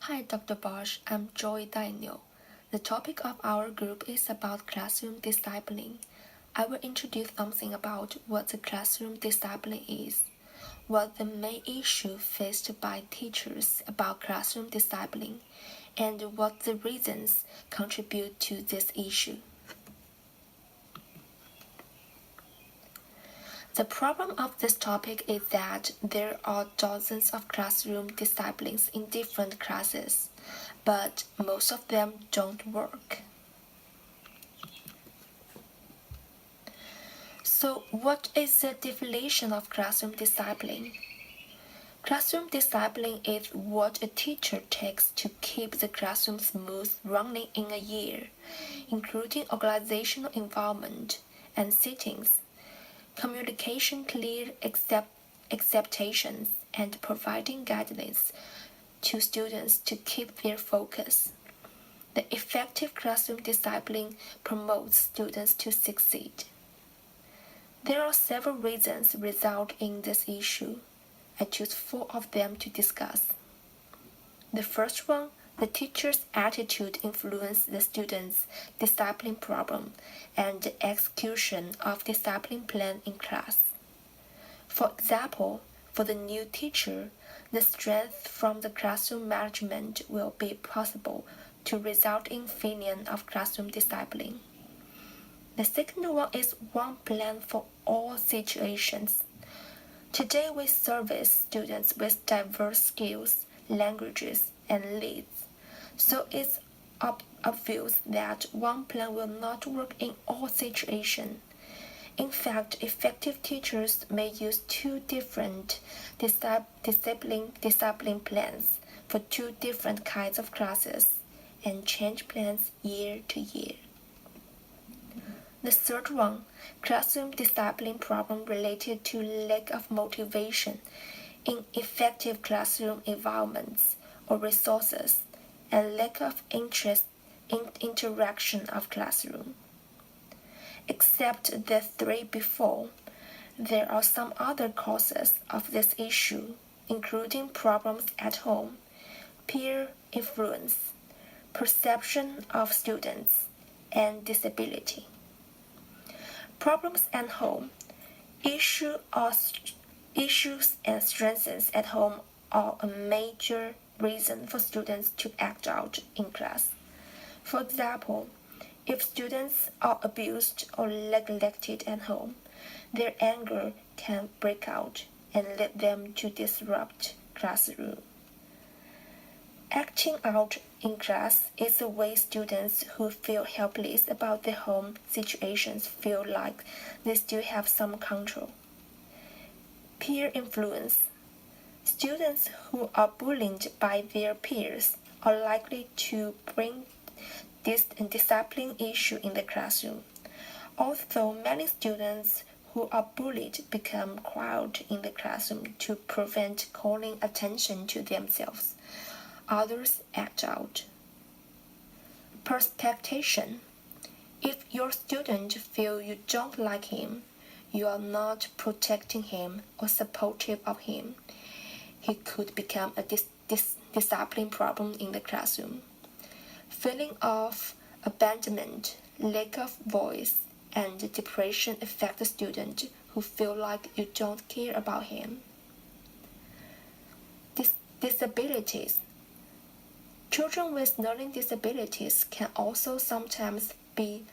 Hi, Dr. Bosch. I'm Joy Daniel. The topic of our group is about classroom discipline. I will introduce something about what the classroom discipline is, what the main issue faced by teachers about classroom discipline, and what the reasons contribute to this issue. The problem of this topic is that there are dozens of classroom disciplines in different classes, but most of them don't work. So, what is the definition of classroom discipline? Classroom discipline is what a teacher takes to keep the classroom smooth running in a year, including organizational environment and settings, communication clear acceptations, and providing guidance to students to keep their focus. The effective classroom discipline promotes students to succeed. There are several reasons result in this issue. I choose 4 of them to discuss. The first one, the teacher's attitude influences the student's discipline problem and the execution of discipline plan in class. For example, for the new teacher, the strength from the classroom management will be possible to result in feeling of classroom discipline. The second one is one plan for all situations. Today we service students with diverse skills, languages, and needs, so it's obvious that one plan will not work in all situations. In fact, effective teachers may use 2 different discipline plans for 2 different kinds of classes and change plans year to year. The third one, classroom discipline problem related to lack of motivation in effective classroom environments or resources and lack of interest in interaction of classroom. Except the 3 before, there are some other causes of this issue, including problems at home, peer influence, perception of students, and disability. Problems at home. Issues and stresses at home are a major reason for students to act out in class. For example, if students are abused or neglected at home, their anger can break out and lead them to disrupt classroom. Acting out in class is a way students who feel helpless about their home situations feel like they still have some control. Peer influence. Students who are bullied by their peers are likely to bring this discipline issue in the classroom. Although many students who are bullied become quiet in the classroom to prevent calling attention to themselves, others act out. Perspectation. If your student feels you don't like him, you are not protecting him or supportive of him, he could become a discipline problem in the classroom. Feeling of abandonment, lack of voice, and depression affect the student who feel like you don't care about him. Disabilities. Children with learning disabilities can also sometimes be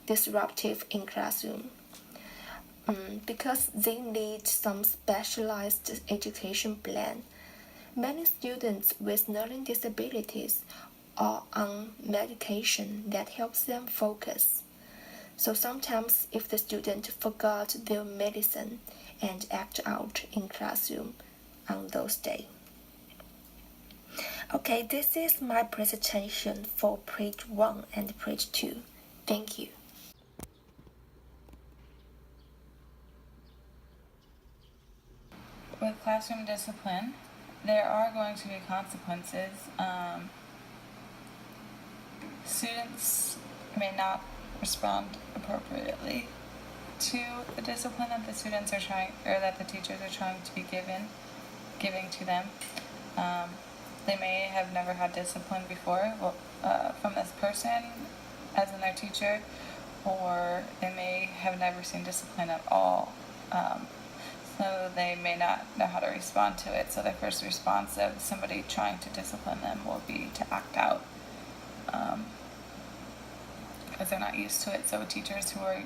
disruptive in classroom because they need some specialized education plan. Many students with learning disabilities are on medication that helps them focus. So sometimes if the student forgot their medicine and act out in classroom on those days. Okay, this is my presentation for page 1 and page 2. Thank you. With classroom discipline, there are going to be consequences. Students may not respond appropriately to the discipline that the students are trying, or that the teachers are trying to be giving to them. They may have never had discipline before from this person as in their teacher, or they may have never seen discipline at all. So they may not know how to respond to it. So their first response of somebody trying to discipline them will be to act out, because they're not used to it. So teachers who are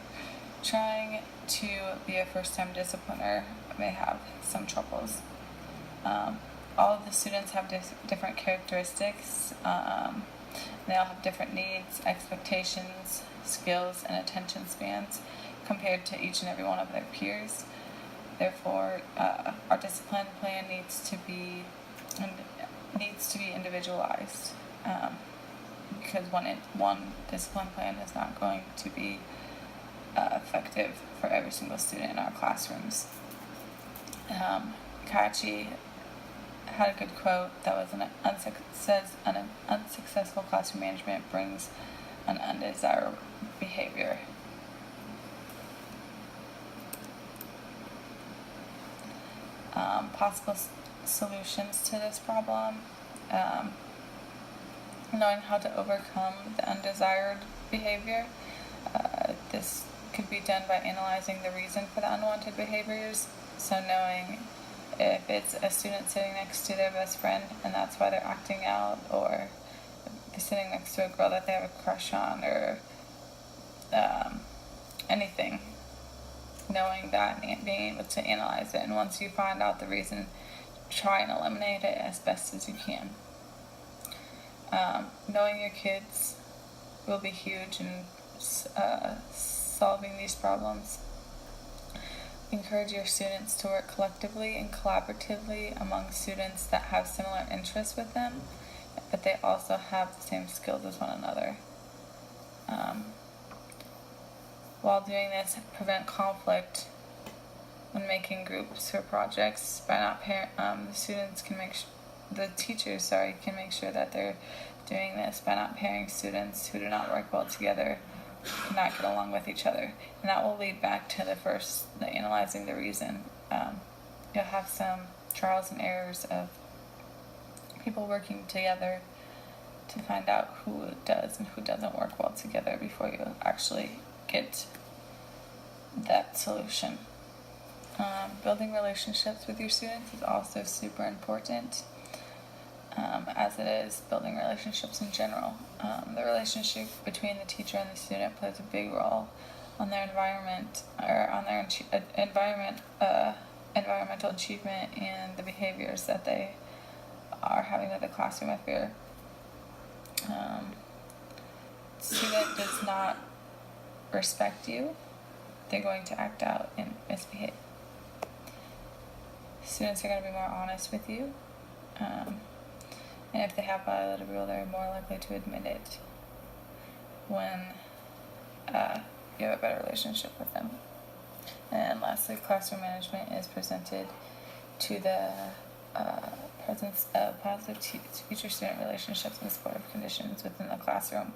trying to be a first-time discipliner may have some troubles. All of the students have different characteristics. They all have different needs, expectations, skills, and attention spans compared to each and every one of their peers. Therefore, our discipline plan needs to be individualized, because one discipline plan is not going to be effective for every single student in our classrooms. Kachi had a good quote that was an unsuccessful classroom management brings an undesirable behavior. Possible solutions to this problem: knowing how to overcome the undesired behavior. This could be done by analyzing the reason for the unwanted behaviors. So knowing if it's a student sitting next to their best friend and that's why they're acting out, or they're sitting next to a girl that they have a crush on, or anything. Knowing that and being able to analyze it, and once you find out the reason, try and eliminate it as best as you can. Knowing your kids will be huge in solving these problems. Encourage your students to work collectively and collaboratively among students that have similar interests with them, but they also have the same skills as one another. While doing this, prevent conflict when making groups for projects by not the teachers can make sure that they're doing this by not pairing students who do not work well together, not get along with each other, and that will lead back to the analyzing the reason. You'll have some trials and errors of people working together to find out who does and who doesn't work well together before you actually get that solution. Building relationships with your students is also super important, as it is building relationships in general. The relationship between the teacher and the student plays a big role on their environment, or on their environmental achievement and the behaviors that they are having with the classroom. If your student does not respect you, they're going to act out and misbehave. Students are going to be more honest with you, and if they have violated a rule, they're more likely to admit it when you have a better relationship with them. And lastly, classroom management is presented to the presence of positive teacher-student relationships and supportive conditions within the classroom.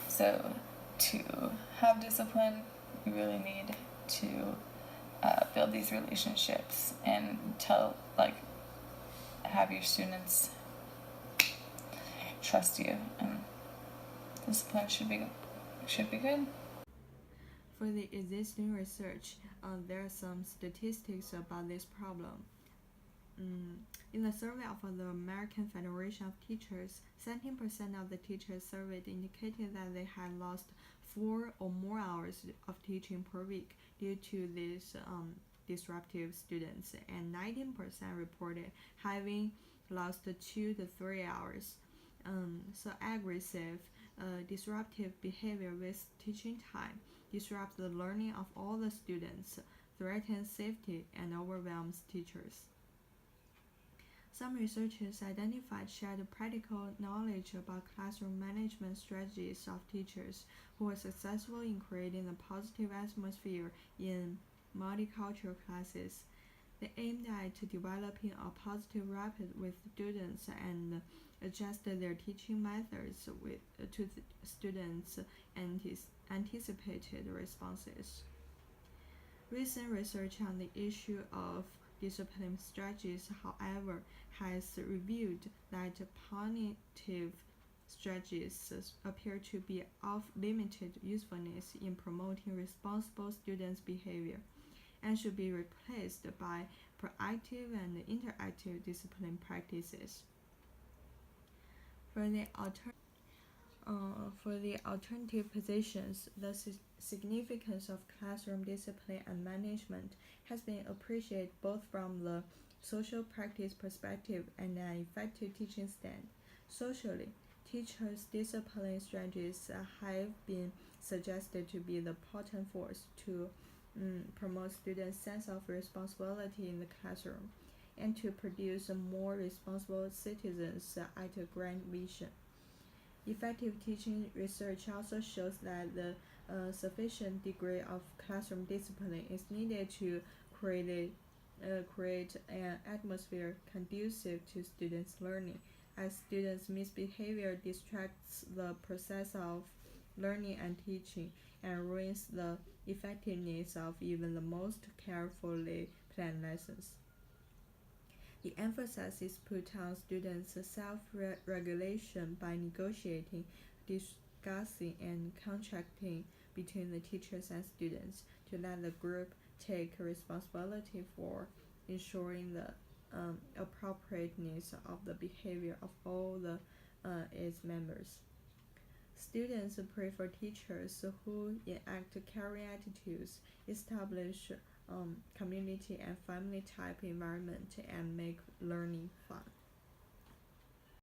So to have discipline, you really need to build these relationships and have your students trust you, and discipline should be good. For the existing research, there are some statistics about this problem. In the survey of the American Federation of Teachers, 17% of the teachers surveyed indicated that they had lost 4 or more hours of teaching per week due to these disruptive students, and 19% reported having lost 2 to 3 hours. So aggressive, disruptive behavior with teaching time disrupts the learning of all the students, threatens safety, and overwhelms teachers. Some researchers identified shared practical knowledge about classroom management strategies of teachers who were successful in creating a positive atmosphere in multicultural classes. They aimed at developing a positive rapport with students and adjusted their teaching methods to the students' anticipated responses. Recent research on the issue of discipline strategies, however, has revealed that punitive strategies appear to be of limited usefulness in promoting responsible students' behavior and should be replaced by proactive and interactive discipline practices. For the alternative positions, the significance of classroom discipline and management has been appreciated both from the social practice perspective and an effective teaching stand. Socially, teachers' discipline strategies have been suggested to be the potent force to promote students' sense of responsibility in the classroom and to produce more responsible citizens at a grand vision. Effective teaching research also shows that the sufficient degree of classroom discipline is needed to create an atmosphere conducive to students' learning, as students' misbehavior distracts the process of learning and teaching and ruins the effectiveness of even the most carefully planned lessons. The emphasis is put on students' self-regulation by negotiating, discussing, and contracting between the teachers and students to let the group take responsibility for ensuring the appropriateness of the behavior of all its members. Students prefer teachers who enact caring attitudes, establish community and family type environment, and make learning fun.